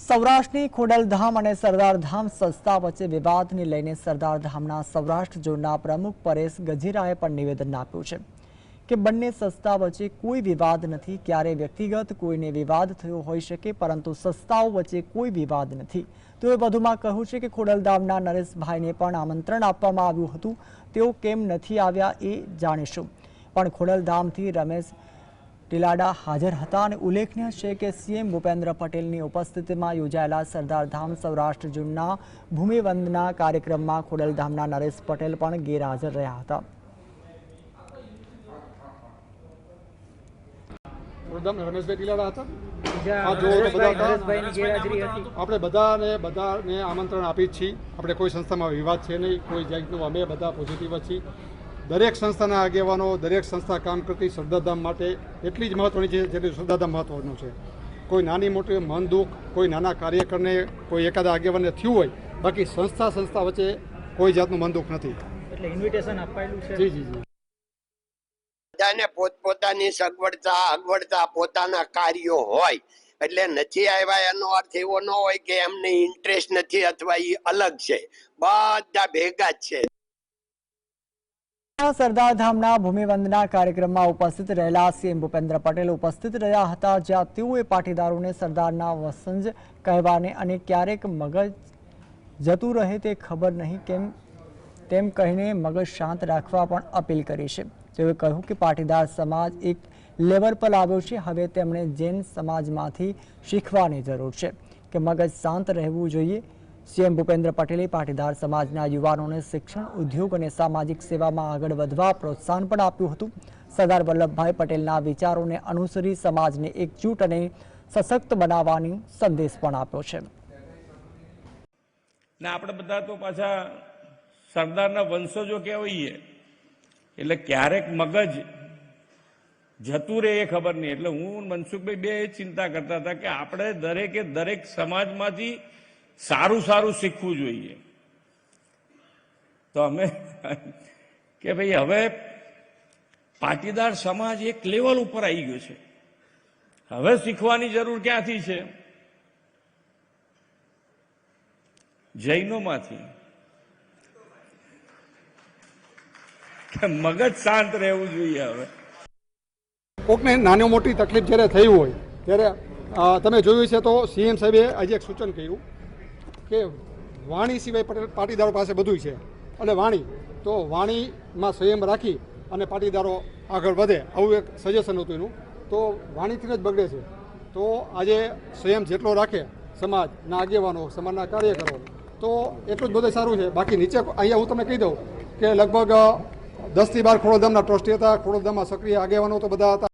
સૌરાષ્ટ્રની ખોડલધામ અને સરદારધામ સંસ્થા વચ્ચે વિવાદને લઈને સરદારધામના સૌરાષ્ટ્ર ઝોનના પ્રમુખ પરેશ ગજેરાએ પણ નિવેદન આપ્યું છે કે બંને સંસ્થા વચ્ચે કોઈ વિવાદ નથી। ક્યારે વ્યક્તિગત કોઈને વિવાદ થયો હોઈ શકે, પરંતુ સંસ્થાઓ વચ્ચે કોઈ વિવાદ નથી। તેઓએ વધુમાં કહ્યું છે કે ખોડલધામના નરેશભાઈને પણ આમંત્રણ આપવામાં આવ્યું હતું, તેઓ કેમ નથી આવ્યા એ જાણીશું। પણ ખોડલધામથી રમેશ ટીલાડા હાજર હતા અને ઉલ્લેખનીય છે કે સીએમ ભૂપેન્દ્ર પટેલની ઉપસ્થિતિમાં યોજાયેલા સરદારધામ સૌરાષ્ટ્ર ઝોનના ભૂમિવંદના કાર્યક્રમમાં ખોડલધામના નરેશ પટેલ પણ ગેરહાજર રહ્યા હતા। રમેશભાઈ ટીલાડા હતા। આપણે બધાને આમંત્રણ આપી જ છીએ। આપણે કોઈ સંસ્થામાં વિવાદ છે નહીં, કોઈ જાતનું અમે બધા પોઝિટિવ જ છીએ। દરેક સંસ્થાના આગેવાનો, દરેક સંસ્થા કામ કરતી સરદારધામ માટે એટલી જ મહત્વની છે જેટલી સરદારધામ મહત્વનું છે। કોઈ નાની મોટી મન દુઃખ કોઈ નાના કાર્યકરને કોઈ એકાદા આગેવાનને થયું હોય, બાકી સંસ્થા વચ્ચે કોઈ જાતનું મન દુઃખ નથી। એટલે ઇન્વિટેશન અપાયેલું છે। જી બધાને પોતપોતાની અગવડતા પોતાના કાર્યો હોય, એટલે નથી આવ્યા એનો અર્થ એવો ન હોય કે એમને ઇન્ટરેસ્ટ નથી અથવા એ અલગ છે। બધા ભેગા જ છે। સરદારધામના ભૂમિવંદના કાર્યક્રમમાં ઉપસ્થિત રહેલા સીએમ ભૂપેન્દ્ર પટેલ ઉપસ્થિત રહ્યા હતા, જ્યાં તેઓએ પાટીદારોને સરદારના વંશજ કહેવાને અને ક્યારેક મગજ જતું રહે તે ખબર નહીં તેમ કહીને મગજ શાંત રાખવા પણ અપીલ કરી છે। તેઓએ કહ્યું કે પાટીદાર સમાજ એક લેવલ પર આવ્યો છે, હવે તેમણે જૈન સમાજમાંથી શીખવાની જરૂર છે કે મગજ શાંત રહેવું જોઈએ। સીએમ ભૂપેન્દ્ર પટેલે પાટીદાર સમાજના યુવાનોને શિક્ષણ, ઉદ્યોગ અને સામાજિક સેવામાં આગળ વધવા પ્રોત્સાહન પણ આપ્યું હતું। સરદાર વલ્લભભાઈ પટેલના વિચારોને અનુસરી સમાજને એકજૂટ અને સશક્ત બનાવવાની સંદેશ પણ આપ્યો છે। આપણે બધા તો પાછા સરદારના વંશજો કહેવાઈએ, એટલે ક્યારેક મગજ જતું રહે એ ખબર નહીં। એટલે હું મનસુખભાઈ બે ચિંતા કરતા હતા કે આપણે દરેક સમાજમાંથી સારું શીખવું જોઈએ। તો અમે કે ભાઈ હવે પાટીદાર સમાજ એક લેવલ ઉપર આવી ગયો છે, હવે શીખવાની જરૂર ક્યાંથી છે? જૈનોમાંથી। કે મગજ શાંત રહેવું જોઈએ। હવે કોકને નાની મોટી તકલીફ જ્યારે થઈ હોય ત્યારે તમે જોયું છે તો સીએમ સાહેબે આજે એક સૂચન કર્યું કે વાણી સિવાય પાટીદારો પાસે બધું છે, અને વાણીમાં સંયમ રાખી અને પાટીદારો આગળ વધે, આવું એક સજેશન હતું એનું। તો વાણીથી જ બગડે છે, તો આજે સંયમ જેટલો રાખે સમાજના આગેવાનો, સમાજના કાર્યકરો, તો એટલું જ બધું સારું છે। બાકી નીચે અહીંયા હું તમને કહી દઉં કે લગભગ 10 થી 12 ખોડલધામના ટ્રસ્ટી હતા, ખોડલધામમાં સક્રિય આગેવાનો તો બધા હતા।